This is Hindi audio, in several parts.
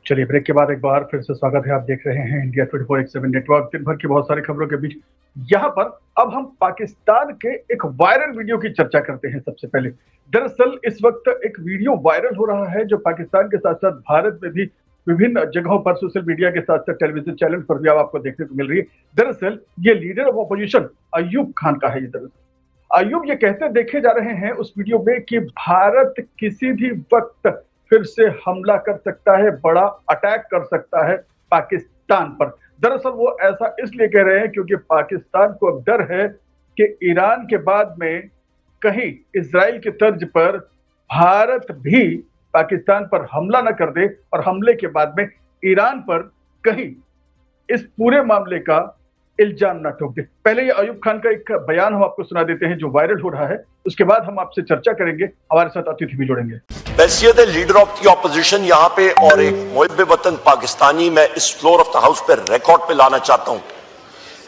चलिए, ब्रेक के बाद एक बार फिर से स्वागत है। आप देख रहे हैं इंडिया 24/7 नेटवर्क। दिन भर की बहुत सारी खबरों के बीच यहाँ पर अब हम पाकिस्तान के एक वायरल वीडियो की चर्चा करते हैं। सबसे पहले दरअसल इस वक्त एक वीडियो वायरल हो रहा है जो पाकिस्तान के साथ साथ भारत में भी विभिन्न जगहों पर सोशल मीडिया के साथ साथ टेलीविजन चैनल पर भी आपको देखने को मिल रही है। दरअसल ये leader of opposition Ayub Khan का है। ये दरअसल अयूब ये कहते देखे जा रहे हैं उस वीडियो में कि भारत किसी भी वक्त फिर से हमला कर सकता है, बड़ा अटैक कर सकता है पाकिस्तान पर। दरअसल वो ऐसा इसलिए कह रहे हैं क्योंकि पाकिस्तान को अब डर है कि ईरान के बाद में कहीं इजराइल की तर्ज पर भारत भी पाकिस्तान पर हमला न कर दे और हमले के बाद में ईरान पर कहीं इस पूरे मामले का इल्जाम ना ठोक दे। पहले ये अयूब खान का एक बयान हम आपको सुना देते हैं जो वायरल हो रहा है, उसके बाद हम आपसे चर्चा करेंगे। हमारे साथ अतिथि भी जुड़ेंगे। हैसियत लीडर ऑफ द ऑपोजिशन यहाँ पे और एक मुहिब वतन पाकिस्तानी मैं इस फ्लोर ऑफ द हाउस पे रिकॉर्ड पे लाना चाहता हूं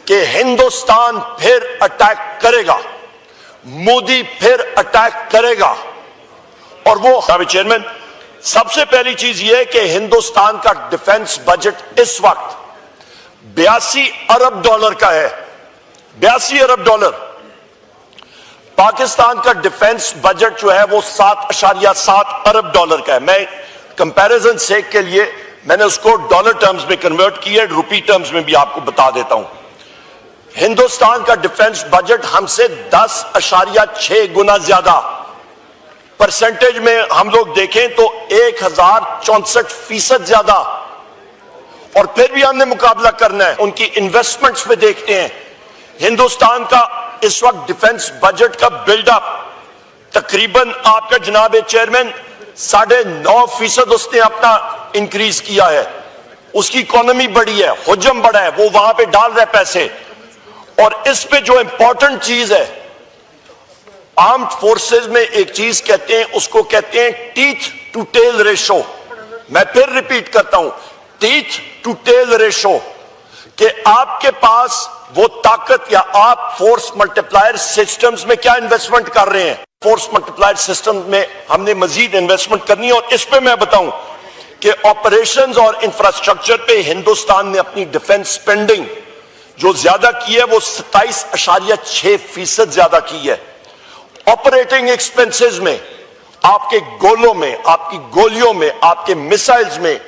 कि हिंदुस्तान फिर अटैक करेगा, मोदी फिर अटैक करेगा। और वो चेयरमैन, सबसे पहली चीज ये है कि हिंदुस्तान का डिफेंस बजट इस वक्त 82 अरब डॉलर का है। 82 अरब डॉलर। पाकिस्तान का डिफेंस बजट जो है वो 7.7 अरब डॉलर का है। मैं कंपैरिजन सेक के लिए मैंने उसको डॉलर टर्म्स में कन्वर्ट किया, रुपी टर्म्स में भी आपको बता देता हूं। हिंदुस्तान का डिफेंस बजट हमसे 10.6 गुना ज्यादा। परसेंटेज में हम लोग देखें तो 1064% ज्यादा। और फिर भी हमने मुकाबला करना है। उनकी इन्वेस्टमेंट्स पे देखते हैं, हिंदुस्तान का इस वक्त डिफेंस बजट का बिल्डअप तकरीबन आपका जनाब चेयरमैन 9.5% उसने अपना इंक्रीज किया है। उसकी इकोनॉमी बढ़ी है, हुजम बढ़ा है, वो वहां पे डाल रहे पैसे। और इस पे जो इंपॉर्टेंट चीज है, आर्म्ड फोर्सेस में एक चीज कहते हैं, उसको कहते हैं टीथ टू टेल रेशो। मैं फिर रिपीट करता हूं, टीथ टू टेल रेशो, कि आपके पास वो ताकत या आप फोर्स मल्टीप्लायर सिस्टम्स में क्या इन्वेस्टमेंट कर रहे हैं। फोर्स मल्टीप्लायर सिस्टम में हमने मजीद इन्वेस्टमेंट करनी है। और इस पे मैं बताऊं कि ऑपरेशंस और इंफ्रास्ट्रक्चर पे हिंदुस्तान ने अपनी डिफेंस स्पेंडिंग जो ज्यादा की है वो 27.6% ज्यादा की है। ऑपरेटिंग एक्सपेंसेस में, आपके गोलों में, आपकी गोलियों में, आपके मिसाइल्स में,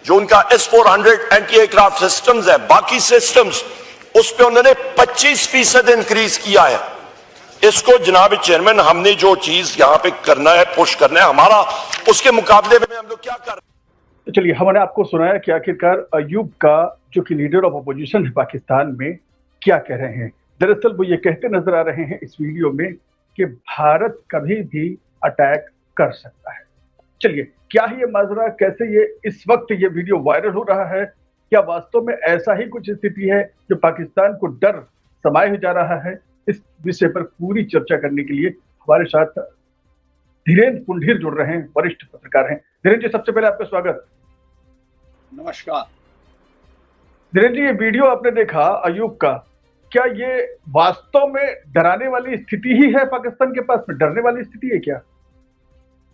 जो उनका S-400 एंटी एयरक्राफ्ट सिस्टम्स है, बाकी सिस्टम्स, उस पे उन्होंने 25% इंक्रीज किया है। इसको जनाब चेयरमैन हमने जो चीज यहां पे करना है, पुश करना है हमारा, उसके मुकाबले में हम लोग क्या कर रहे हैं। तो चलिए, हमने आपको सुनाया कि आखिरकार अयूब का जो कि लीडर ऑफ अपोजिशन है पाकिस्तान में क्या कह रहे हैं। दरअसल वो ये कहते नजर आ रहे हैं इस वीडियो में कि भारत कभी भी अटैक कर सकता है। चलिए, क्या है ये माजरा, कैसे ये इस वक्त ये वीडियो वायरल हो रहा है, क्या वास्तव में ऐसा ही कुछ स्थिति है जो पाकिस्तान को डर समाये जा रहा है। इस विषय पर पूरी चर्चा करने के लिए हमारे साथ धीरेन्द्र पुंडीर जुड़ रहे हैं, वरिष्ठ पत्रकार हैं। धीरेन्द्र जी, सबसे पहले आपका स्वागत। नमस्कार। धीरेन्द्र जी, ये वीडियो आपने देखा अयूब का, क्या ये वास्तव में डराने वाली स्थिति ही है पाकिस्तान के पास में, डरने वाली स्थिति है क्या?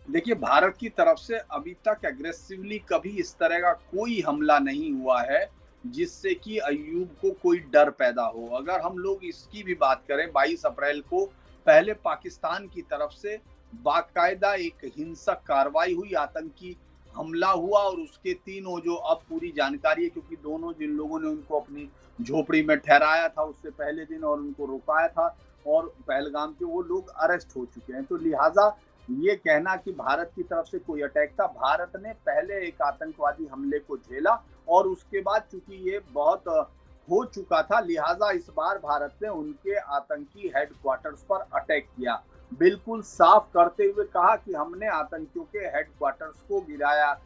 देखिए, भारत की तरफ से अभी तक एग्रेसिवली कभी इस तरह का कोई हमला नहीं हुआ है जिससे कि अयूब को कोई डर पैदा हो। अगर हम लोग इसकी भी बात करें, 22 अप्रैल को पहले पाकिस्तान की तरफ से बाकायदा एक हिंसक कार्रवाई हुई, आतंकी हमला हुआ। और उसके तीनों जो अब पूरी जानकारी है, क्योंकि दोनों जिन लोगों ने उनको अपनी झोपड़ी में ठहराया था उससे पहले दिन और उनको रुकाया था और पहलगाम के, वो लोग अरेस्ट हो चुके हैं। तो लिहाजा ये कहना कि भारत की तरफ से कोई अटैक था, भारत ने पहले एक आतंकवादी हमले को झेला और उसके बाद चूंकि ये बहुत हो चुका था, लिहाजा इस बार भारत ने उनके आतंकी हेडक्वार्टर्स पर अटैक किया। बिल्कुल साफ करते हुए कहा कि हमने आतंकियों के हेडक्वार्टर्स को गिराया,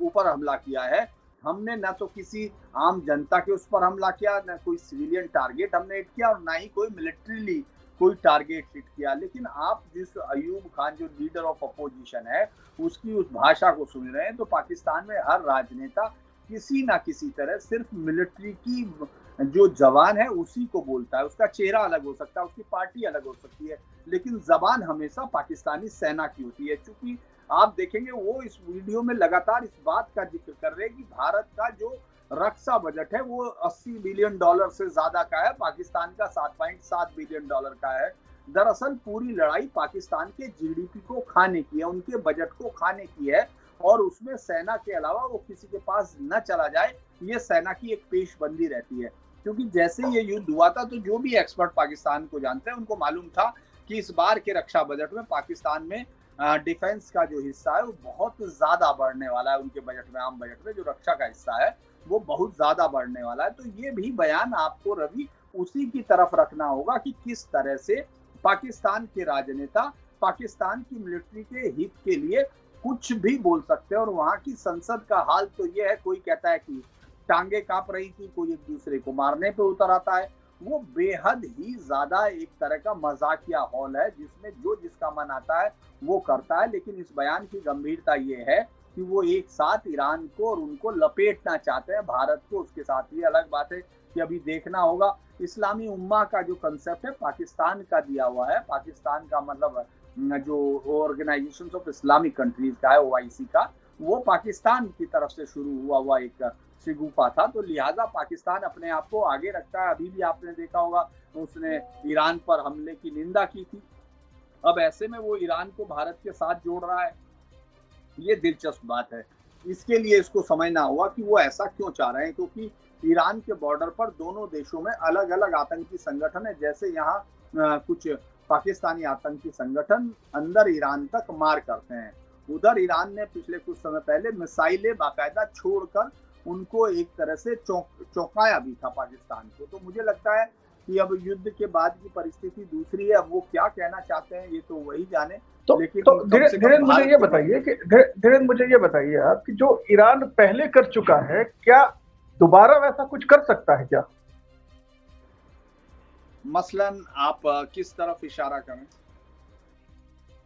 ऊपर हमला किया है। हमने न तो किसी आम जनता के उस पर हमला किया, न कोई सिविलियन टारगेट हमने हिट किया और ना ही कोई मिलिट्रीली कोई टारगेट हिट किया। लेकिन आप जिस अयूब खान जो लीडर ऑफ अपोजिशन है उसकी उस भाषा को सुन रहे हैं, तो पाकिस्तान में हर राजनेता किसी ना किसी तरह सिर्फ मिलिट्री की जो जवान है उसी को बोलता है। उसका चेहरा अलग हो सकता है, उसकी पार्टी अलग हो सकती है, लेकिन जबान हमेशा पाकिस्तानी सेना की होती है। क्योंकि आप देखेंगे वो इस वीडियो में लगातार इस बात का जिक्र कर रहे हैं कि भारत का जो रक्षा बजट है वो 80 बिलियन डॉलर से ज्यादा का है, पाकिस्तान का 7.7 बिलियन डॉलर का है। दरअसल पूरी लड़ाई पाकिस्तान के जीडीपी को खाने की है, उनके बजट को खाने की है, और उसमें सेना के अलावा वो किसी के पास न चला जाए, ये सेना की एक पेशबंदी रहती है। क्योंकि जैसे ये युद्ध हुआ था तो जो भी एक्सपर्ट पाकिस्तान को जानते हैं उनको मालूम था कि इस बार के रक्षा बजट में पाकिस्तान में डिफेंस का जो हिस्सा है वो बहुत ज्यादा बढ़ने वाला है। उनके बजट में, आम बजट में जो रक्षा का हिस्सा है वो बहुत ज्यादा बढ़ने वाला है। तो ये भी बयान आपको रवि उसी की तरफ रखना होगा कि किस तरह से पाकिस्तान के राजनेता पाकिस्तान की मिलिट्री के हित के लिए कुछ भी बोल सकते हैं। और वहां की संसद का हाल तो ये है, कोई कहता है कि टांगे कांप रही थी, कोई एक दूसरे को मारने पे उतर आता है। वो बेहद ही ज्यादा एक तरह का मजाकिया हॉल है जिसमें जो जिसका मन आता है वो करता है। लेकिन इस बयान की गंभीरता ये है कि वो एक साथ ईरान को और उनको लपेटना चाहते हैं, भारत को उसके साथ। ये अलग बात है कि अभी देखना होगा इस्लामी उम्मा का जो कंसेप्ट है पाकिस्तान का दिया हुआ है, पाकिस्तान का मतलब जो ऑर्गेनाइजेशन ऑफ इस्लामिक कंट्रीज का है ओआईसी का, वो पाकिस्तान की तरफ से शुरू हुआ एक शिगुफा था। तो लिहाजा पाकिस्तान अपने आप को आगे रखता है। अभी भी आपने देखा होगा उसने ईरान पर हमले की निंदा की थी। अब ऐसे में वो ईरान को भारत के साथ जोड़ रहा है, ये दिलचस्प बात है। इसके लिए इसको समझना होगा कि वो ऐसा क्यों चाह रहे हैं, क्योंकि ईरान के बॉर्डर पर दोनों देशों में अलग अलग आतंकी संगठन है। जैसे यहाँ कुछ पाकिस्तानी आतंकी संगठन अंदर ईरान तक मार करते हैं, उधर ईरान ने पिछले कुछ समय पहले मिसाइलें बाकायदा छोड़कर उनको एक तरह से चौंकाया भी था पाकिस्तान को। तो मुझे लगता है कि अब युद्ध के बाद की परिस्थिति दूसरी है। अब वो क्या कहना चाहते हैं ये तो वही जाने। लेकिन धीरेन्द्र मुझे ये बताइए आप कि जो ईरान पहले कर चुका है, क्या दोबारा वैसा कुछ कर सकता है क्या? मसलन आप किस तरफ इशारा करें?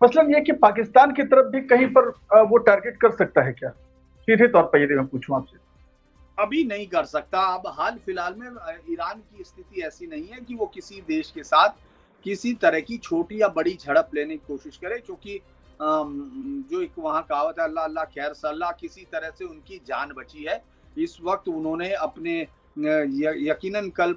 मसलन ये कि पाकिस्तान की तरफ भी कहीं पर वो टारगेट कर सकता है क्या? सीधे तौर पर यदि मैं पूछूं आपसे। अभी नहीं कर सकता। अब हाल फिलहाल में ईरान की स्थिति ऐसी नहीं है कि वो किसी देश के साथ किसी तरह की छोटी या बड़ी झड़प लेने की कोशिश करे, क्योंकि जो एक वहां कहावत है अल्लाह अल्लाह खैर सल्लाह, किसी तरह से उनकी जान बची है। इस वक्त उन्होंने अपने यकीनन कल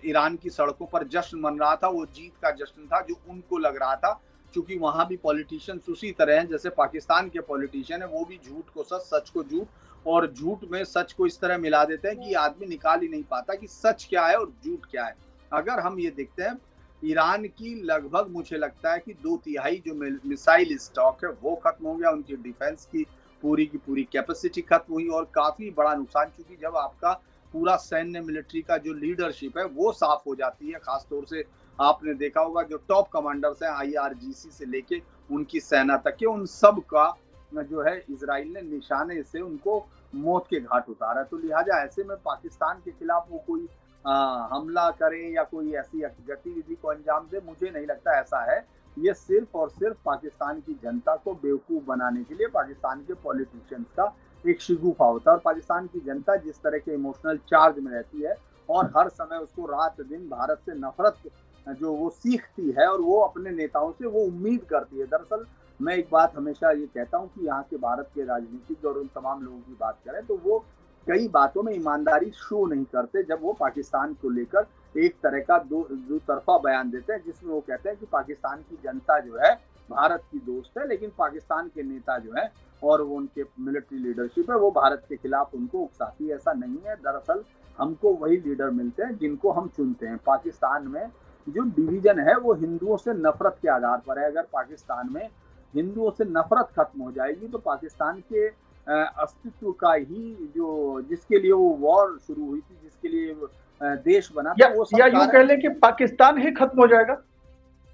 ईरान की सड़कों पर जश्न मन रहा था, वो जीत का जश्न था जो उनको लग रहा था। क्योंकि वहां भी पॉलिटिशियंस उसी तरह हैं जैसे पाकिस्तान के पॉलिटिशियन है, वो भी झूठ को सच, सच को झूठ, और झूठ में सच को इस तरह मिला देते हैं कि आदमी निकाल ही नहीं पाता कि सच क्या है और झूठ क्या है। अगर हम ये देखते हैं ईरान की लगभग मुझे लगता है कि 2/3 जो मिसाइल स्टॉक है वो खत्म हो गया, उनकी डिफेंस की पूरी कैपेसिटी खत्म हुई, और काफी बड़ा नुकसान। क्योंकि जब आपका पूरा सैन्य मिलिट्री का जो लीडरशिप है वो साफ हो जाती है, खासतौर से आपने देखा होगा जो टॉप कमांडर्स हैं IRGC से लेके उनकी सेना तक के, उन सब का जो है इजराइल ने निशाने से उनको मौत के घाट उतारा। तो लिहाजा ऐसे में पाकिस्तान के खिलाफ वो कोई हमला करे या कोई ऐसी गतिविधि को अंजाम दे, मुझे नहीं लगता ऐसा है। ये सिर्फ और सिर्फ पाकिस्तान की जनता को बेवकूफ बनाने के लिए पाकिस्तान के पॉलिटिशियंस का एक शिगुफा होता है। और पाकिस्तान की जनता जिस तरह के इमोशनल चार्ज में रहती है और हर समय उसको रात दिन भारत से नफरत जो वो सीखती है और वो अपने नेताओं से वो उम्मीद करती है। दरअसल मैं एक बात हमेशा ये कहता हूँ कि यहाँ के भारत के राजनीतिक और उन तमाम लोगों की बात करें तो वो कई बातों में ईमानदारी शो नहीं करते जब वो पाकिस्तान को लेकर एक तरह का दो तरफा बयान देते हैं, जिसमें वो कहते हैं कि पाकिस्तान की जनता जो है भारत की दोस्त है, लेकिन पाकिस्तान के नेता जो है और वो उनके मिलिट्री लीडरशिप है वो भारत के खिलाफ उनको उकसाती है। ऐसा नहीं है। दरअसल हमको वही लीडर मिलते हैं जिनको हम चुनते हैं। पाकिस्तान में जो डिवीजन है वो हिंदुओं से नफरत के आधार पर है। अगर पाकिस्तान में हिंदुओं से नफरत खत्म हो जाएगी तो पाकिस्तान के अस्तित्व का ही जो जिसके लिए वो वॉर शुरू हुई थी, जिसके लिए देश बना था, वो या यूं कह लें कि पाकिस्तान ही खत्म हो जाएगा।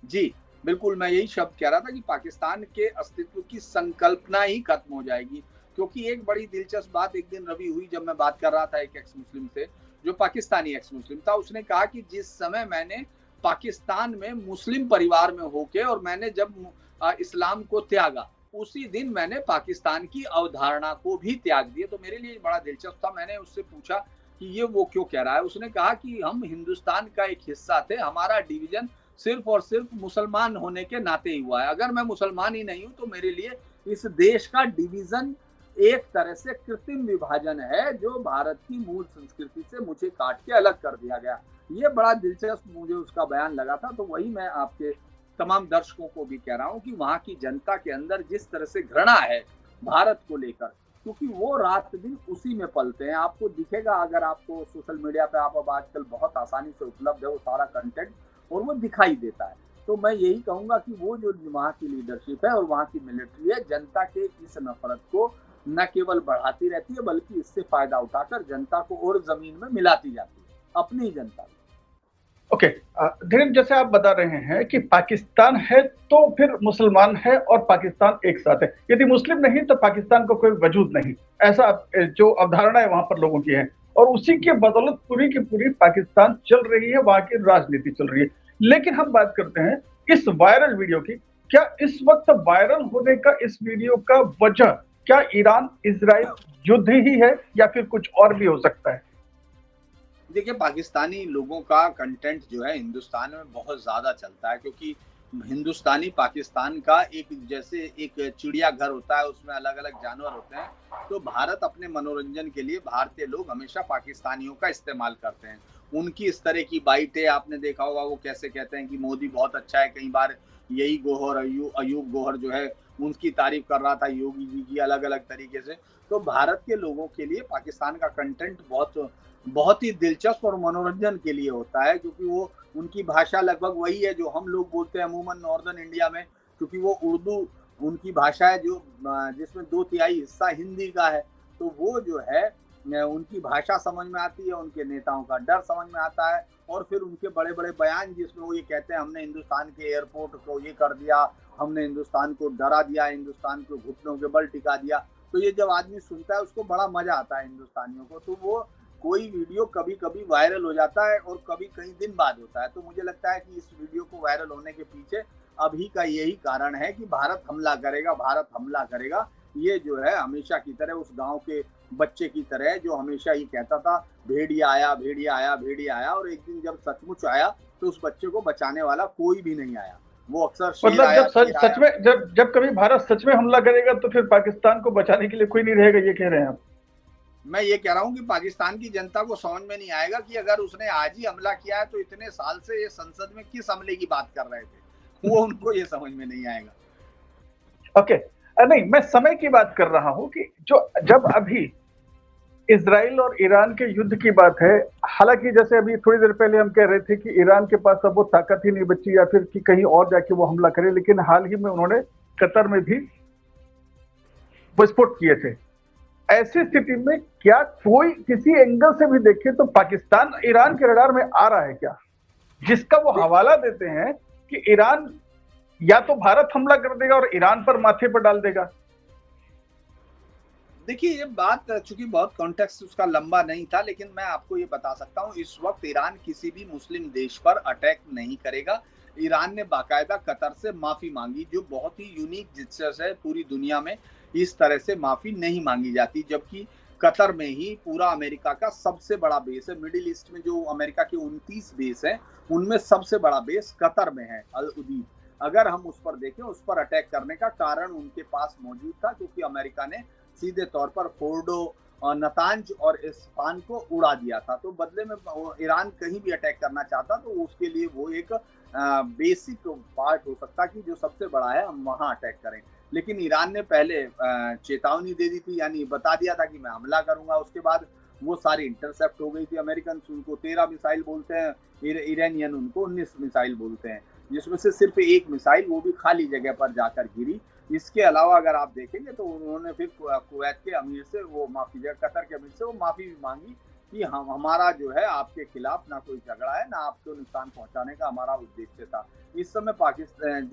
जी बिल्कुल, मैं यही शब्द कह रहा था कि पाकिस्तान के अस्तित्व की संकल्पना ही खत्म हो जाएगी। क्योंकि एक बड़ी दिलचस्प बात एक दिन रवि हुई जब मैं बात कर रहा था एक एक्स मुस्लिम से, जो पाकिस्तानी एक्स मुस्लिम था। उसने कहा कि जिस समय मैंने पाकिस्तान में मुस्लिम परिवार में होके और मैंने जब इस्लाम को त्यागा, उसी दिन मैंने पाकिस्तान की अवधारणा को भी त्याग दिया। तो मेरे लिए बड़ा दिलचस्प था। मैंने उससे पूछा कि ये वो क्यों कह रहा है। उसने कहा कि हम हिंदुस्तान का एक हिस्सा थे, हमारा डिवीजन सिर्फ और सिर्फ मुसलमान होने के नाते ही हुआ है। अगर मैं मुसलमान ही नहीं हूं तो मेरे लिए इस देश का डिवीजन एक तरह से कृत्रिम विभाजन है, जो भारत की मूल संस्कृति से मुझे काट के अलग कर दिया गया। ये बड़ा दिलचस्प मुझे उसका बयान लगा था, तो वही मैं आपके तमाम दर्शकों को भी कह रहा हूँ कि वहाँ की जनता के अंदर जिस तरह से घृणा है भारत को लेकर, क्योंकि वो रात दिन उसी में पलते हैं। आपको दिखेगा, अगर आपको सोशल मीडिया पे आप अब आजकल बहुत आसानी से उपलब्ध है वो सारा कंटेंट, और वो दिखाई देता है। तो मैं यही कहूंगा कि वो जो वहाँ की लीडरशिप है और वहाँ की मिलिट्री है, जनता के इस नफरत को न केवल बढ़ाती रहती है, बल्कि इससे फायदा उठाकर जनता को और जमीन में मिलाती जाती है, अपनी जनता को। ओके, धीरेन्द्र, जैसे आप बता रहे हैं कि पाकिस्तान है तो फिर मुसलमान है और पाकिस्तान एक साथ है, यदि मुस्लिम नहीं तो पाकिस्तान को कोई वजूद नहीं, ऐसा जो अवधारणा है वहां पर लोगों की है, और उसी के बदौलत पूरी की पूरी पाकिस्तान चल रही है, वहां की राजनीति चल रही है। लेकिन हम बात करते हैं इस वायरल वीडियो की। क्या इस वक्त वायरल होने का इस वीडियो का वजह क्या ईरान इजराइल युद्ध ही है या फिर कुछ और भी हो सकता है? देखिए, पाकिस्तानी लोगों का कंटेंट जो है हिंदुस्तान में बहुत ज्यादा चलता है, क्योंकि हिंदुस्तानी पाकिस्तान का एक जैसे एक चिड़ियाघर होता है, उसमें अलग अलग जानवर होते हैं। तो भारत अपने मनोरंजन के लिए भारतीय लोग हमेशा पाकिस्तानियों का इस्तेमाल करते हैं। उनकी इस तरह की बाइटें आपने देखा होगा, वो कैसे कहते हैं कि मोदी बहुत अच्छा है। कई बार यही गोहर अयूब गोहर जो है उनकी तारीफ कर रहा था योगी जी की, अलग अलग तरीके से। तो भारत के लोगों के लिए पाकिस्तान का कंटेंट बहुत ही दिलचस्प और मनोरंजन के लिए होता है, क्योंकि वो उनकी भाषा लगभग वही है जो हम लोग बोलते हैं अमूमन नॉर्दर्न इंडिया में, क्योंकि वो उर्दू उनकी भाषा है जो जिसमें 2/3 हिस्सा हिंदी का है। तो वो जो है उनकी भाषा समझ में आती है, उनके नेताओं का डर समझ में आता है, और फिर उनके बड़े बड़े बयान जिसमें वो ये कहते हैं हमने हिंदुस्तान के एयरपोर्ट को ये कर दिया, हमने हिंदुस्तान को डरा दिया, हिंदुस्तान को घुटनों के बल टिका दिया। तो ये जब आदमी सुनता है उसको बड़ा मजा आता है हिंदुस्तानियों को। तो वो कोई वीडियो कभी कभी वायरल हो जाता है और कभी कई दिन बाद होता है। तो मुझे लगता है कि इस वीडियो को वायरल होने के पीछे अभी का यही कारण है कि भारत हमला करेगा, भारत हमला करेगा। ये जो है हमेशा की तरह उस गांव के बच्चे की तरह है जो हमेशा ही कहता था भेड़िया आया, भेड़िया आया, भेड़िया आया, और एक दिन जब सचमुच आया तो उस बच्चे को बचाने वाला कोई भी नहीं आया। वो अक्सर मतलब जब सच में जब कभी भारत सच में हमला करेगा तो फिर पाकिस्तान को बचाने के लिए कोई नहीं रहेगा, ये कह रहे हैं आप? मैं ये कह रहा हूँ कि पाकिस्तान की जनता को समझ में नहीं आएगा कि अगर उसने आज ही हमला किया है तो इतने साल से ये संसद में किस हमले की बात कर रहे थे, वो उनको ये समझ में नहीं आएगा। ओके, नहीं, मैं समय की बात कर रहा हूँ कि जब अभी इजराइल और ईरान के युद्ध की बात है, हालांकि जैसे अभी थोड़ी देर पहले हम कह रहे थे कि ईरान के पास अब वो ताकत ही नहीं बची या फिर कि कहीं और जाके वो हमला करे, लेकिन हाल ही में उन्होंने कतर में भी विस्फोट किए थे। ऐसी स्थिति में क्या कोई किसी एंगल से भी देखे तो पाकिस्तान ईरान के रडार में आ रहा है क्या, जिसका वो हवाला देते हैं कि ईरान या तो भारत हमला कर देगा और ईरान पर माथे पर डाल देगा? देखिए, ये बात चूंकि बहुत कॉन्टेक्स्ट उसका लंबा नहीं था, लेकिन मैं आपको ये बता सकता हूँ इस वक्त ईरान किसी भी मुस्लिम देश पर अटैक नहीं करेगा। ईरान ने बाकायदा कतर से माफी मांगी, जो बहुत ही यूनिक जिसस है, पूरी दुनिया में इस तरह से माफी नहीं मांगी जाती। जबकि कतर में ही पूरा अमेरिका का सबसे बड़ा बेस है। मिडिल ईस्ट में जो अमेरिका के 29 बेस है उनमें सबसे बड़ा बेस कतर में है, अल उदीद। अगर हम उस पर देखें, उस पर अटैक करने का कारण उनके पास मौजूद था, क्योंकि अमेरिका ने सीधे तौर पर फोर्डो, नतांज और इस्फहान को उड़ा दिया था। तो बदले में ईरान कहीं भी अटैक करना चाहता तो उसके लिए वो एक बेसिक पार्ट हो सकता कि जो सबसे बड़ा है हम वहां अटैक करें। लेकिन ईरान ने पहले चेतावनी दे दी थी, यानी बता दिया था कि मैं हमला करूंगा। उसके बाद वो सारी इंटरसेप्ट हो गई थी। अमेरिकन उनको 13 मिसाइल बोलते हैं, ईरानियन उनको 19 मिसाइल बोलते हैं, जिसमें से सिर्फ एक मिसाइल वो भी खाली जगह पर जाकर गिरी। इसके अलावा अगर आप देखेंगे तो उन्होंने फिर कुवैत के अमीर से वो माफी, कतर के अमीर से वो माफी भी मांगी कि हमारा जो है आपके खिलाफ ना कोई झगड़ा है, ना आपको नुकसान पहुंचाने का हमारा उद्देश्य था। इस समय पाकिस्तान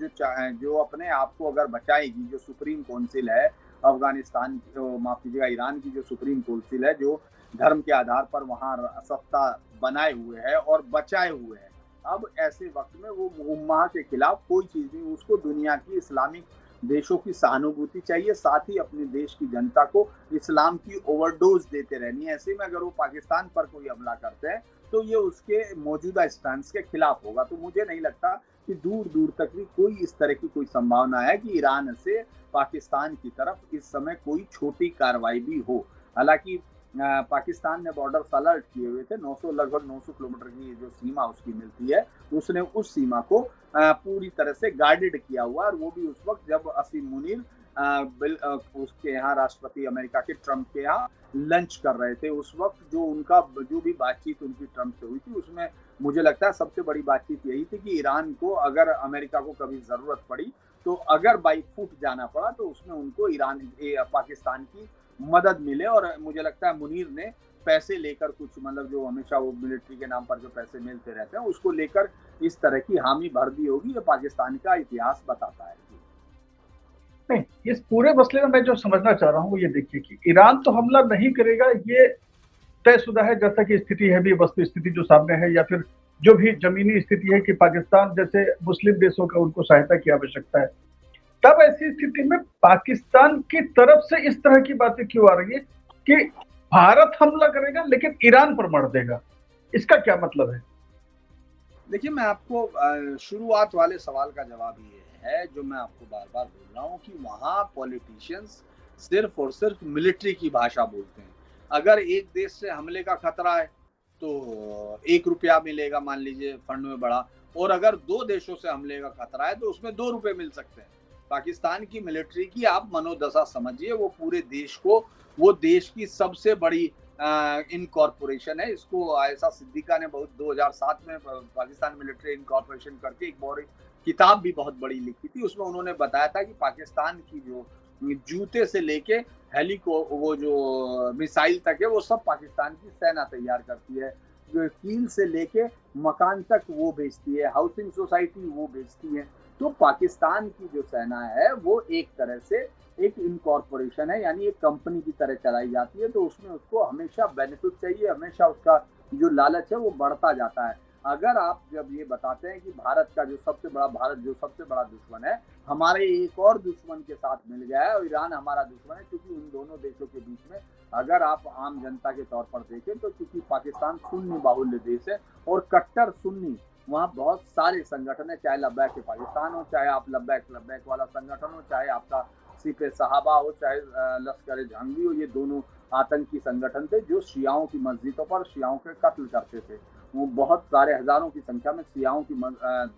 जो अपने आप को अगर बचाएगी, जो सुप्रीम काउंसिल है अफगानिस्तान, माफ कीजिएगा ईरान की जो सुप्रीम काउंसिल है, जो धर्म के आधार पर वहां सत्ता बनाए हुए है और बचाए हुए है, अब ऐसे वक्त में वो उम्मा के खिलाफ कोई चीज नहीं, उसको दुनिया की इस्लामिक देशों की सहानुभूति चाहिए, साथ ही अपने देश की जनता को इस्लाम की ओवरडोज देते रहनी है। ऐसे में अगर वो पाकिस्तान पर कोई हमला करते हैं तो ये उसके मौजूदा स्टैंड के खिलाफ होगा। तो मुझे नहीं लगता कि दूर दूर तक भी कोई इस तरह की कोई संभावना है कि ईरान से पाकिस्तान की तरफ इस समय कोई छोटी कार्रवाई भी हो। हालांकि पाकिस्तान ने बॉर्डर अलर्ट किए हुए थे, 900 लगभग 900 किलोमीटर की जो सीमा उसकी मिलती है, उसने उस सीमा को पूरी तरह से गार्डेड किया हुआ, और वो भी उस वक्त जब असीम मुनीर उसके यहाँ राष्ट्रपति अमेरिका के ट्रम्प के यहाँ लंच कर रहे थे। उस वक्त जो भी बातचीत उनकी ट्रम्प से हुई थी, उसमें मुझे लगता है सबसे बड़ी बातचीत यही थी कि ईरान को अगर अमेरिका को कभी जरूरत पड़ी, तो अगर बाई फुट जाना पड़ा, तो उसमें उनको पाकिस्तान की मदद मिले। और मुझे लगता है मुनीर ने पैसे लेकर कुछ, मतलब जो हमेशा वो मिलिट्री के नाम पर जो पैसे मिलते रहते हैं, उसको लेकर इस तरह की हामी भर दी होगी। ये पाकिस्तान का इतिहास बताता है। नहीं, इस पूरे मसले में मैं जो समझना चाह रहा हूँ ये देखिए कि ईरान तो हमला नहीं करेगा, ये तयशुदा है, जैसा कि स्थिति है भी, वस्तु स्थिति जो सामने है, या फिर जो भी जमीनी स्थिति है कि पाकिस्तान जैसे मुस्लिम देशों का उनको सहायता की आवश्यकता है। तब ऐसी स्थिति में पाकिस्तान की तरफ से इस तरह की बातें क्यों आ रही है कि भारत हमला करेगा लेकिन ईरान पर मर देगा? इसका क्या मतलब है? देखिए, मैं आपको शुरुआत वाले सवाल का जवाब ये है, जो मैं आपको बार बार बोल रहा हूँ, कि वहाँ पॉलिटिशियंस सिर्फ और सिर्फ मिलिट्री की भाषा बोलते हैं। अगर एक देश से हमले का खतरा है तो 1 रुपया मिलेगा, मान लीजिए फंड में बढ़ा, और अगर 2 देशों से हमले का खतरा है तो उसमें 2 रुपए मिल सकते हैं। पाकिस्तान की मिलिट्री की आप मनोदशा समझिए, वो पूरे देश को, वो देश की सबसे बड़ी इनकॉर्पोरेशन है। इसको आयशा सिद्दीका ने 2007 में पाकिस्तान मिलिट्री इनकॉर्पोरेशन करके एक बड़ी किताब भी बहुत बड़ी लिखी थी। उसमें उन्होंने बताया था कि पाकिस्तान की जो जूते से लेके वो जो मिसाइल तक है, वो सब पाकिस्तान की सेना तैयार करती है। जो कील से लेके मकान तक वो बेचती है, हाउसिंग सोसाइटी वो बेचती है। तो पाकिस्तान की जो सेना है वो एक तरह से एक इनकॉर्पोरेशन है, यानी एक कंपनी की तरह चलाई जाती है। तो उसमें उसको हमेशा बेनिफिट चाहिए, हमेशा उसका जो लालच है वो बढ़ता जाता है। अगर आप जब ये बताते हैं कि भारत जो सबसे बड़ा दुश्मन है, हमारे एक और दुश्मन के साथ मिल गया है और ईरान हमारा दुश्मन है, क्योंकि उन दोनों देशों के बीच में अगर आप आम जनता के तौर पर देखें तो चूंकि पाकिस्तान सुन्नी बाहुल्य देश है और कट्टर सुन्नी, वहाँ बहुत सारे संगठन है, चाहे लब्बैक के पाकिस्तान हो, चाहे आप लब्बैक वाला संगठन हो, चाहे आपका सीपे सहाबा हो, चाहे लश्कर जंगी हो। ये दोनों आतंकी संगठन थे जो शियाओं की मस्जिदों पर शियाओं के कत्ल करते थे। वो बहुत सारे हजारों की संख्या में शियाओं की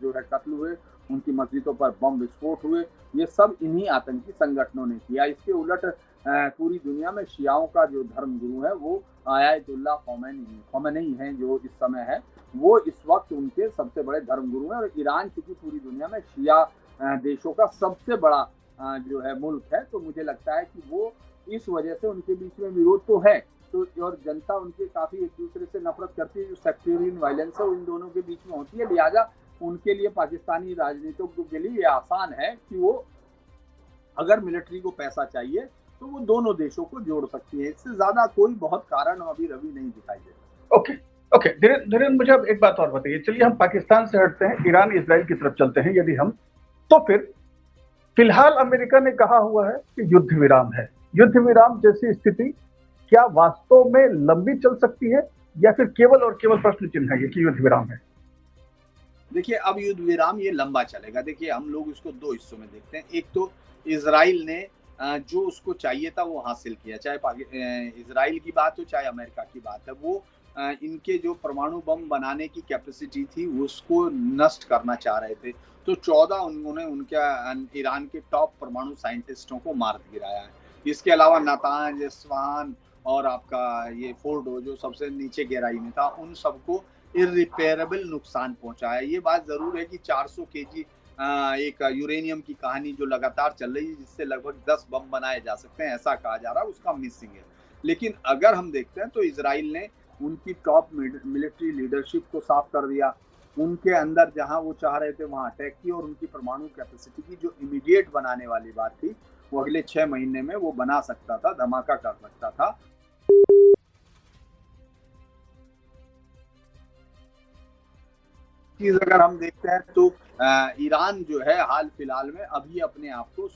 जो है कत्ल हुए, उनकी मस्जिदों पर बम विस्फोट हुए। ये सब इन्हीं आतंकी संगठनों ने किया। इसके उलट पूरी दुनिया में शियाओं का जो धर्म गुरु है वो आयतुल्लाह खौमेनी है, जो इस समय है, वो इस वक्त उनके सबसे बड़े धर्म गुरु हैं। और ईरान चूंकि पूरी दुनिया में शिया देशों का सबसे बड़ा जो है मुल्क है, तो मुझे लगता है कि वो इस वजह से उनके बीच में विरोध तो है, तो और जनता उनके काफी एक दूसरे से नफरत करती है। जो सेक्टेरियन वायलेंस है उन दोनों के बीच में होती है, लिहाजा उनके लिए, पाकिस्तानी राजनीतिज्ञों के लिए ये आसान है कि वो अगर मिलिट्री को पैसा चाहिए तो वो दोनों देशों को जोड़ सकती है। इससे ज्यादा कोई बहुत कारण अभी रवि नहीं दिखाई देता। ओके, धीरेन्द्र, मुझे अब एक बात और बताइए। चलिए हम पाकिस्तान से हटते हैं, ईरान इजराइल की तरफ चलते हैं। यदि हम, तो फिर फिलहाल अमेरिका ने कहा हुआ है कि युद्ध विराम है। युद्ध विराम जैसी स्थिति क्या वास्तव में लंबी चल सकती है, या फिर केवल और केवल प्रश्न चिन्ह है ये कि युद्ध विराम है? देखिए, अब युद्ध विराम ये लंबा चलेगा। देखिए, हम लोग इसको 2 हिस्सों में देखते हैं। एक तो इजराइल ने जो उसको चाहिए था वो हासिल किया, चाहे इजराइल की बात हो चाहे अमेरिका की बात है। वो इनके जो परमाणु बम बनाने की कैपेसिटी थी उसको नष्ट करना चाह रहे थे। तो 14 उन्होंने उनके ईरान के टॉप परमाणु साइंटिस्टों को मार गिराया है। इसके अलावा नातांज, इस्फहान और आपका ये फोर्डो जो सबसे नीचे गहराई में था, उन सबको इररिपेयरेबल नुकसान पहुंचाया। ये बात जरूर है कि 400 केजी एक यूरेनियम की कहानी जो लगातार चल रही है, जिससे लगभग 10 बम बनाए जा सकते हैं, ऐसा कहा जा रहा है, उसका मिसिंग है। लेकिन अगर हम देखते हैं तो इजराइल ने उनकी टॉप मिलिट्री लीडरशिप को साफ कर दिया। उनके अंदर जहां वो चाह रहे थे वहां अटैक की, और उनकी परमाणु कैपेसिटी की जो इमीडिएट बनाने वाली बात थी वो अगले 6 महीने में वो बना सकता था, धमाका कर सकता था। चीज अगर हम देखते हैं तो ईरान जो है हाल फिलहाल में अभी अपने आप को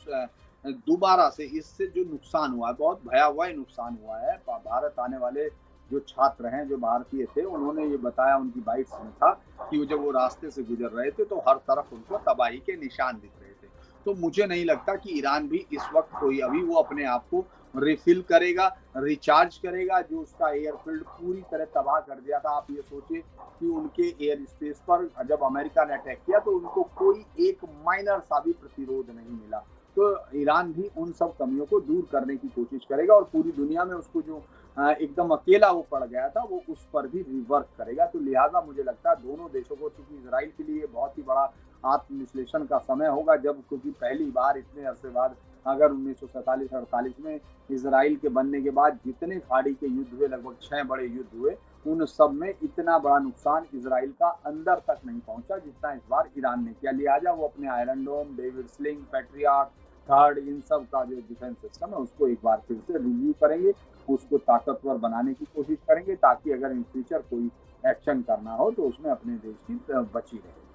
दोबारा से, इससे जो नुकसान हुआ है, बहुत भयावह नुकसान हुआ है। भारत आने वाले जो छात्र हैं जो भारतीय थे, उन्होंने ये बताया, उनकी बाइट्स में था कि जब वो रास्ते से गुजर रहे थे तो हर तरफ उनको तबाही के निशान दिख रहे थे। तो मुझे नहीं लगता कि ईरान भी इस वक्त कोई अभी वो अपने आप को रिफिल करेगा, रिचार्ज करेगा। जो उसका एयरफील्ड पूरी तरह तबाह कर दिया था, आप ये सोचिए कि उनके एयर स्पेस पर जब अमेरिका ने अटैक किया तो उनको कोई एक माइनर सा भी प्रतिरोध नहीं मिला। तो ईरान भी उन सब कमियों को दूर करने की कोशिश करेगा और पूरी दुनिया में उसको जो एकदम अकेला वो पड़ गया था वो उस पर भी रिवर्क करेगा। तो लिहाजा मुझे लगता है दोनों देशों को, चूंकि इजराइल के लिए बहुत ही बड़ा आत्मविश्लेषण का समय होगा, जब क्योंकि पहली बार इतने अरसे बाद, अगर 1947-48 में इजराइल के बनने के बाद जितने खाड़ी के युद्ध हुए, लगभग 6 बड़े युद्ध हुए, उन सब में इतना बड़ा नुकसान इजराइल का अंदर तक नहीं पहुंचा जितना इस बार ईरान ने किया। लिहाजा वो अपने आयरन डोम, डेविड स्लिंग, पैट्रियट, थर्ड, इन सब का जो डिफेंस सिस्टम है उसको एक बार फिर से रिव्यू करेंगे, उसको ताकतवर बनाने की कोशिश करेंगे, ताकि अगर इन फ्यूचर कोई एक्शन करना हो तो उसमें अपने देश की बची रहे।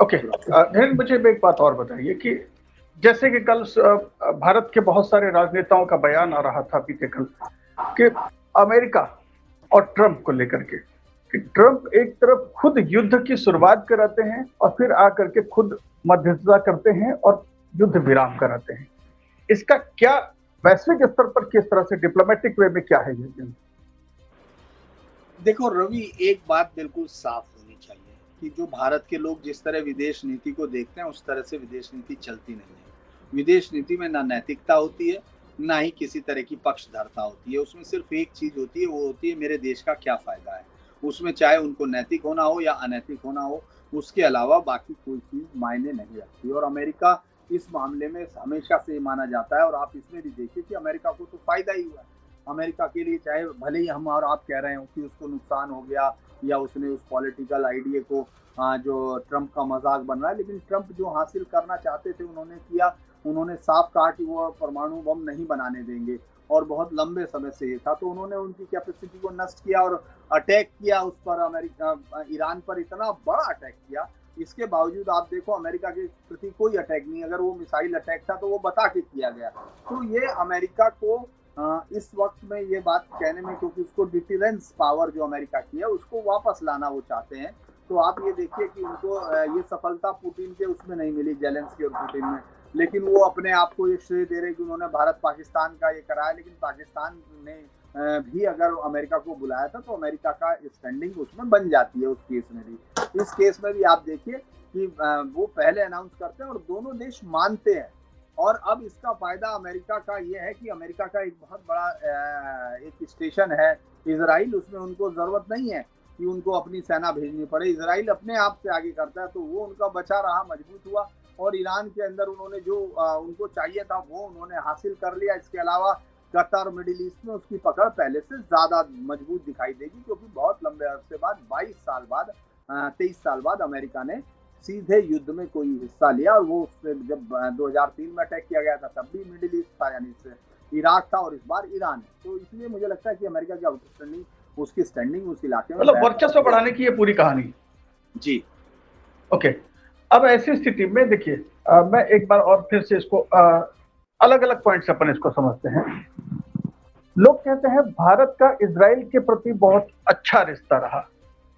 ओके, मुझे एक बात और बताइए कि जैसे कि कल भारत के बहुत सारे राजनेताओं का बयान आ रहा था बीते कल कि अमेरिका और ट्रंप को लेकर के, कि ट्रंप एक तरफ खुद युद्ध की शुरुआत कराते हैं और फिर आकर के खुद मध्यस्थता करते हैं और युद्ध विराम कराते हैं। इसका क्या वैश्विक स्तर पर किस तरह से डिप्लोमेटिक वे में क्या है ये? देखो रवि, एक बात बिल्कुल साफ होनी चाहिए कि जो भारत के लोग जिस तरह विदेश नीति को देखते हैं उस तरह से विदेश नीति चलती नहीं है। विदेश नीति में ना नैतिकता होती है, ना ही किसी तरह की पक्षधरता होती है। उसमें सिर्फ एक चीज होती है, वो होती है मेरे देश का क्या फायदा है। उसमें चाहे उनको नैतिक होना हो या अनैतिक होना हो, उसके अलावा बाकी कोई चीज मायने नहीं रखती। और अमेरिका इस मामले में हमेशा से माना जाता है, और आप इसमें भी देखिए कि अमेरिका को तो फायदा ही हुआ है। अमेरिका के लिए चाहे भले ही हम और आप कह रहे हो कि उसको नुकसान हो गया या उसने उस पॉलिटिकल आइडिया को जो ट्रंप का मजाक बन रहा है, लेकिन ट्रंप जो हासिल करना चाहते थे उन्होंने किया। उन्होंने साफ कहा कि वो परमाणु बम नहीं बनाने देंगे, और बहुत लंबे समय से ये था। तो उन्होंने उनकी कैपेसिटी को नष्ट किया और अटैक किया उस पर, अमेरिका ईरान पर इतना बड़ा अटैक किया। इसके बावजूद आप देखो अमेरिका के प्रति कोई अटैक नहीं, अगर वो मिसाइल अटैक था तो वो बता के किया गया। तो ये अमेरिका को इस वक्त में ये बात कहने में, क्योंकि उसको डिटेरेंस पावर जो अमेरिका की है उसको वापस लाना वो चाहते हैं। तो आप ये देखिए कि उनको ये सफलता पुतिन के उसमें नहीं मिली, जेलेंस्की और पुतिन में, लेकिन वो अपने आप को ये श्रेय दे रहे कि उन्होंने भारत पाकिस्तान का ये कराया। लेकिन पाकिस्तान ने भी अगर अमेरिका को बुलाया था तो अमेरिका का स्टैंडिंग उसमें बन जाती है। उस केस में भी, इस केस में भी आप देखिए कि वो पहले अनाउंस करते हैं और दोनों देश मानते हैं। और अब इसका फायदा अमेरिका का ये है कि अमेरिका का एक बहुत बड़ा एक स्टेशन है इजराइल, उसमें उनको जरूरत नहीं है कि उनको अपनी सेना भेजनी पड़े। इजराइल अपने आप से आगे करता है, तो वो उनका बचा रहा, मजबूत हुआ। और ईरान के अंदर उन्होंने जो उनको चाहिए था वो उन्होंने हासिल कर लिया। इसके अलावा कतर, मिडिल ईस्ट में उसकी पकड़ पहले से ज्यादा मजबूत दिखाई देगी, क्योंकि बहुत लंबे अरसे बाद, 22 साल बाद, 23 साल बाद अमेरिका ने सीधे युद्ध में कोई हिस्सा लिया। और वो जब 2003 में अटैक किया गया था तब भी मिडिल ईस्ट था, यानी इराक था, और इस बार ईरान है। तो इसलिए मुझे लगता है कि अमेरिका की आउटस्टैंडिंग, उसकी स्टैंडिंग उस इलाके में, मतलब वर्चस्व बढ़ाने की ये पूरी कहानी। जी ओके, अब ऐसी स्थिति में देखिए, मैं एक बार और फिर से इसको अलग अलग पॉइंट से अपन इसको समझते हैं। लोग कहते हैं भारत का इजराइल के प्रति बहुत अच्छा रिश्ता रहा,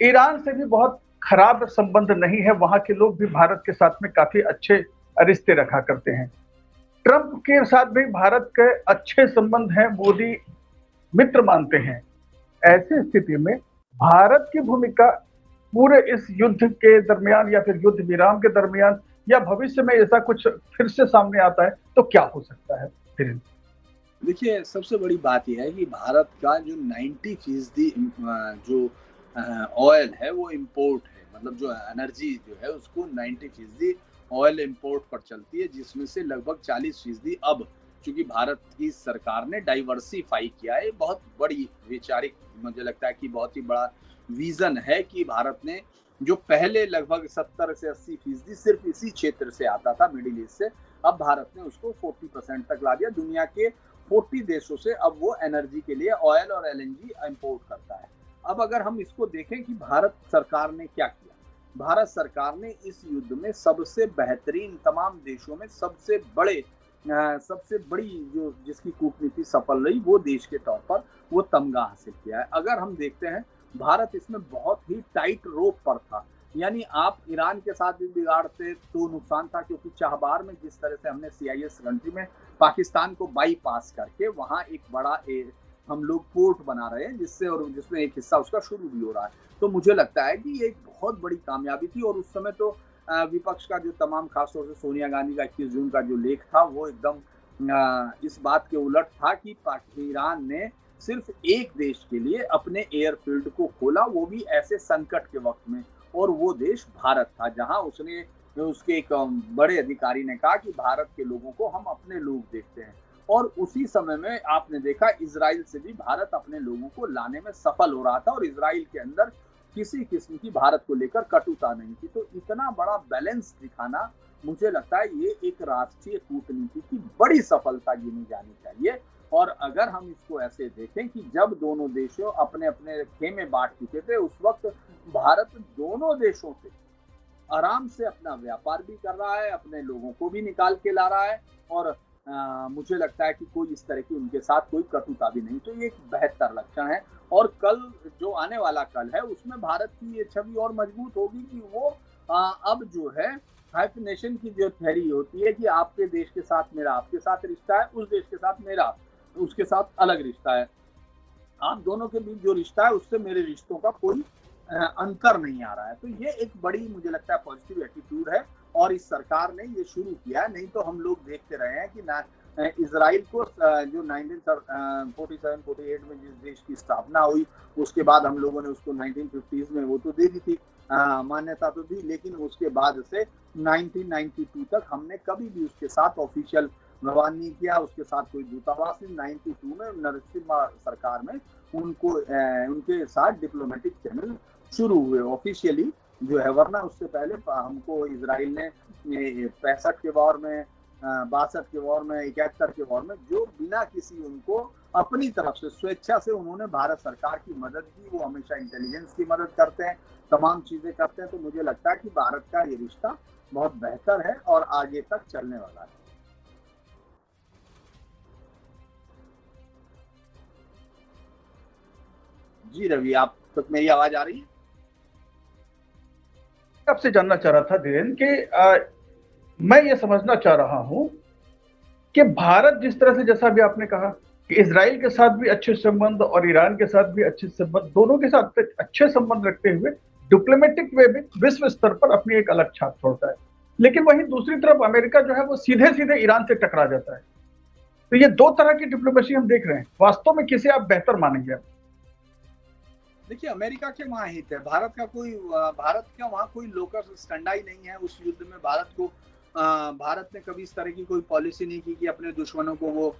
ईरान से भी बहुत खराब संबंध नहीं है, वहां के लोग भी भारत के साथ में काफी अच्छे रिश्ते रखा करते हैं। ट्रंप के साथ भी भारत के अच्छे संबंध हैं, मोदी मित्र मानते हैं। ऐसी स्थिति में भारत की भूमिका पूरे इस युद्ध के दरमियान या फिर युद्ध विराम के दरमियान या भविष्य में ऐसा कुछ फिर से सामने आता है तो क्या हो सकता है फिर? देखिए, सबसे बड़ी बात यह है कि भारत का जो 90% जो ऑयल है वो इंपोर्ट है, मतलब जो एनर्जी जो है उसको 90% ऑयल इंपोर्ट पर चलती है, जिसमें से लगभग 40% अब, चूंकि भारत की सरकार ने डाइवर्सिफाई किया है। बहुत बड़ी वैचारिक, मुझे लगता है कि बहुत ही बड़ा विजन है कि भारत ने जो पहले लगभग 70 से 80% सिर्फ इसी क्षेत्र से आता था, मिडिल ईस्ट से, अब भारत ने उसको 40% तक ला दिया। दुनिया के 40 देशों से अब वो एनर्जी के लिए ऑयल और LNG इंपोर्ट करता है। अब अगर हम इसको देखें कि भारत सरकार ने क्या किया, भारत सरकार ने इस युद्ध में सबसे बेहतरीन, तमाम देशों में सबसे बड़ी जो जिसकी कूटनीति सफल रही, वो देश के तौर पर वो तमगा हासिल किया है। अगर हम देखते हैं, भारत इसमें बहुत ही टाइट रोप पर था। यानी आप ईरान के साथ भी बिगाड़ते तो नुकसान था, क्योंकि चाहबार में जिस तरह से हमने CIS कंट्री में पाकिस्तान को बाईपास करके वहां एक बड़ा हम लोग पोर्ट बना रहे हैं, जिससे और जिसमें एक हिस्सा उसका शुरू भी हो रहा है। तो मुझे लगता है कि ये एक बहुत बड़ी कामयाबी थी। और उस समय तो विपक्ष का जो तमाम, खासतौर से सोनिया गांधी का 21 जून का जो लेख था वो एकदम इस बात के उलट था कि ईरान ने सिर्फ एक देश के लिए अपने एयरफील्ड को खोला, वो भी ऐसे संकट के वक्त में, और वो देश भारत था, जहां उसके एक बड़े अधिकारी ने कहा कि भारत के लोगों को हम अपने लोग देखते हैं। और उसी समय में आपने देखा इजराइल से भी भारत अपने लोगों को लाने में सफल हो रहा था, और इजराइल के अंदर किसी किस्म की भारत को लेकर कटुता नहीं थी। तो इतना बड़ा बैलेंस दिखाना, मुझे लगता है ये एक राष्ट्रीय कूटनीति की बड़ी सफलता गिनी जानी चाहिए। और अगर हम इसको ऐसे देखें कि जब दोनों देशों अपने अपने खेमे बांट चुके थे, उस वक्त भारत दोनों देशों से आराम से अपना व्यापार भी कर रहा है, अपने लोगों को भी निकाल के ला रहा है, और मुझे लगता है कि कोई इस तरह की उनके साथ कोई कटुता भी नहीं। तो ये एक बेहतर लक्षण है। और कल जो आने वाला कल है, उसमें भारत की ये छवि और मजबूत होगी कि वो अब जो है हाइफ नेशन की जो थ्योरी होती है कि आपके देश के साथ मेरा आपके साथ रिश्ता है, उस देश के साथ मेरा उसके साथ अलग रिश्ता है, आप दोनों के बीच जो रिश्ता है उससे मेरे रिश्तों का कोई अंतर नहीं आ रहा है। तो ये एक बड़ी, मुझे लगता है, पॉजिटिव एटीट्यूड है, और इस सरकार ने ये शुरू किया है। नहीं तो हम लोग देखते रहे हैं कि इजराइल को जो 1947-48 में जिस देश की स्थापना हुई, उसके बाद हम लोगों ने उसको 1950s में वो तो दे दी थी, मान्यता तो दी, लेकिन उसके बाद से 1992 तक हमने कभी भी उसके साथ ऑफिशियल व्यवहार नहीं किया, उसके साथ कोई दूतावास नहीं। 92 में नरसिम्हा सरकार में उनके साथ डिप्लोमेटिक चैनल शुरू हुए ऑफिशियली जो है, वरना उससे पहले हमको इजराइल ने 65 के वॉर में, 62 के वॉर में, 71 के वॉर में, जो बिना किसी उनको अपनी तरफ से स्वेच्छा से उन्होंने भारत सरकार की मदद की। वो हमेशा इंटेलिजेंस की मदद करते हैं, तमाम चीजें करते हैं। तो मुझे लगता है कि भारत का ये रिश्ता बहुत बेहतर है और आगे तक चलने वाला है। जी रवि, आप तक मेरी आवाज आ रही है? आपसे जानना चाह रहा था धीरेन्द्र कि मैं ये समझना चाह रहा हूं कि भारत जिस तरह से, जैसा भी आपने कहा कि इजराइल के साथ भी अच्छे संबंध और ईरान के साथ भी अच्छे संबंध, दोनों के साथ अच्छे संबंध रखते हुए डिप्लोमेटिक वे में विश्व स्तर पर अपनी एक अलग छाप छोड़ता है, लेकिन वहीं दूसरी तरफ अमेरिका जो है वो सीधे सीधे ईरान से टकरा जाता है। तो ये दो तरह की डिप्लोमेसी हम देख रहे हैं। वास्तव में किसे आप बेहतर मानेंगे? देखिए, अमेरिका के वहां हित है, भारत का वहां कोई लोकस स्टैंडा ही नहीं है। उस युद्ध में भारत ने कभी इस तरह की कोई पॉलिसी नहीं की कि अपने दुश्मनों को वो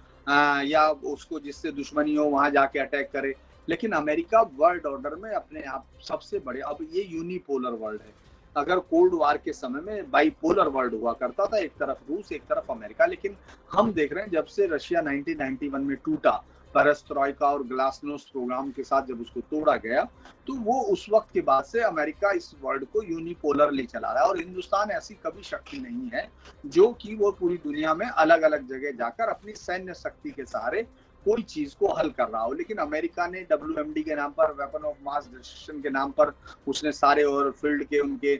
या उसको जिससे दुश्मनी हो वहां जाके अटैक करे। लेकिन अमेरिका वर्ल्ड ऑर्डर में अपने आप सबसे बड़े, अब ये यूनिपोलर वर्ल्ड है। अगर कोल्ड वार के समय में बाइपोलर वर्ल्ड हुआ करता था, एक तरफ रूस एक तरफ अमेरिका, लेकिन हम देख रहे हैं जब से रशिया 1991 में टूटा, पेरेस्ट्रॉइका और ग्लासनोस्ट प्रोग्राम के साथ जब उसको तोड़ा गया, तो वो उस वक्त के बाद से अमेरिका इस वर्ल्ड को यूनिपोलर ले चला रहा है। और हिंदुस्तान ऐसी कभी शक्ति नहीं है जो कि वो पूरी दुनिया में अलग अलग जगह जाकर अपनी सैन्य शक्ति के सहारे कोई चीज को हल कर रहा हो। लेकिन अमेरिका ने WMD के नाम पर, वेपन ऑफ मास डिस्ट्रक्शन के नाम पर, उसने सारे और फील्ड के उनके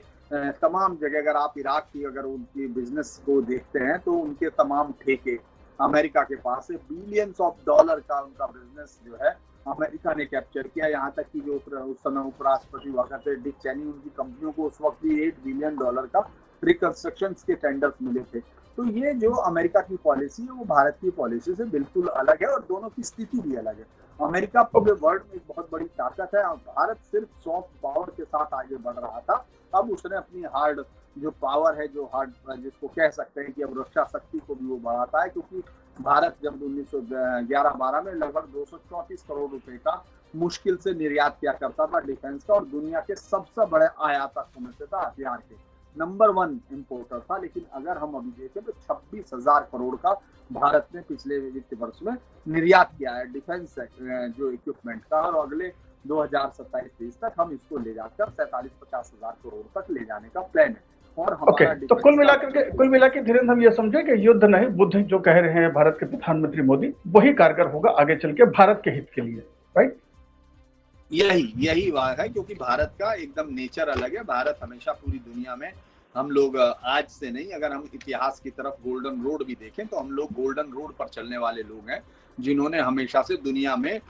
तमाम जगह, अगर आप इराक की अगर उनकी बिजनेस को देखते हैं तो उनके तमाम ठेके अमेरिका के पास है। बिलियंस ऑफ डॉलर का उनका बिजनेस जो है अमेरिका ने कैप्चर किया। यहाँ तक कि जो उस समय उपराष्ट्रपति हुआ करते डिक चैनी, उनकी कंपनियों को उस वक्त भी $8 बिलियन का रिकंस्ट्रक्शन के टेंडर्स मिले थे। तो ये जो अमेरिका की पॉलिसी है वो भारत की पॉलिसी से बिल्कुल अलग है, और दोनों की स्थिति भी अलग है। अमेरिका पूरे वर्ल्ड में एक बहुत बड़ी ताकत है, और भारत सिर्फ सॉफ्ट पावर के साथ आगे बढ़ रहा था। अब उसने अपनी हार्ड जो पावर है, जो हार्ड, जिसको कह सकते हैं कि अब रक्षा शक्ति को भी वो बढ़ाता है, क्योंकि भारत जब 1911-12 में लगभग 234 करोड़ रुपए का मुश्किल से निर्यात किया करता था डिफेंस का, और दुनिया के सबसे बड़े आयातक में से था, हथियार के नंबर 1 इंपोर्टर था। लेकिन अगर हम अभी देखें तो 26,000 करोड़ का भारत ने पिछले वित्त वर्ष में निर्यात किया है डिफेंस जो इक्विपमेंट का, और अगले 2027-23 तक हम इसको ले जाकर 47-50 हजार करोड़ तक ले जाने का प्लान है। और हमारा तो कुल मिलाकर धीरेन्द्र हम ये समझे कि युद्ध नहीं, बुद्ध जो कह रहे हैं भारत के प्रधानमंत्री मोदी, वही कारगर होगा आगे चल के भारत के हित के लिए, राइट? यही बात है, क्योंकि भारत का एकदम नेचर अलग है। भारत हमेशा पूरी दुनिया में, हम लोग आज से नहीं, अगर हम इतिहास की तरफ गोल्डन रोड भी देखें तो हम लोग गोल्डन रोड पर चलने वाले लोग हैं, जिन्होंने हमेशा से दुनिया में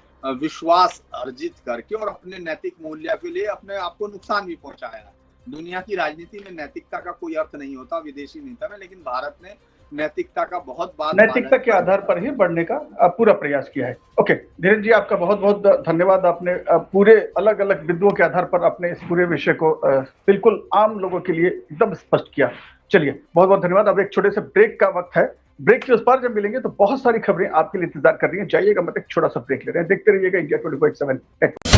विश्वास अर्जित करके और अपने नैतिक मूल्य के लिए अपने आप को नुकसान भी पहुंचाया। दुनिया की राजनीति में नैतिकता का कोई अर्थ नहीं होता विदेशी नीति में, लेकिन भारत ने नैतिकता का बहुत बार नैतिकता के आधार पर ही बढ़ने का पूरा प्रयास किया है। ओके धीरेन्द्र जी, आपका बहुत बहुत धन्यवाद। आपने पूरे अलग अलग बिंदुओं के आधार पर अपने इस पूरे विषय को बिल्कुल आम लोगों के लिए एकदम स्पष्ट किया। चलिए बहुत बहुत धन्यवाद। अब एक छोटे से ब्रेक का वक्त है। ब्रेक के उस पार जब मिलेंगे तो बहुत सारी खबरें आपके लिए इंतजार कर रही हैं। जाइएगा मत, एक छोटा सा ब्रेक ले रहे हैं। देखते रहिएगा इंडिया 24/7।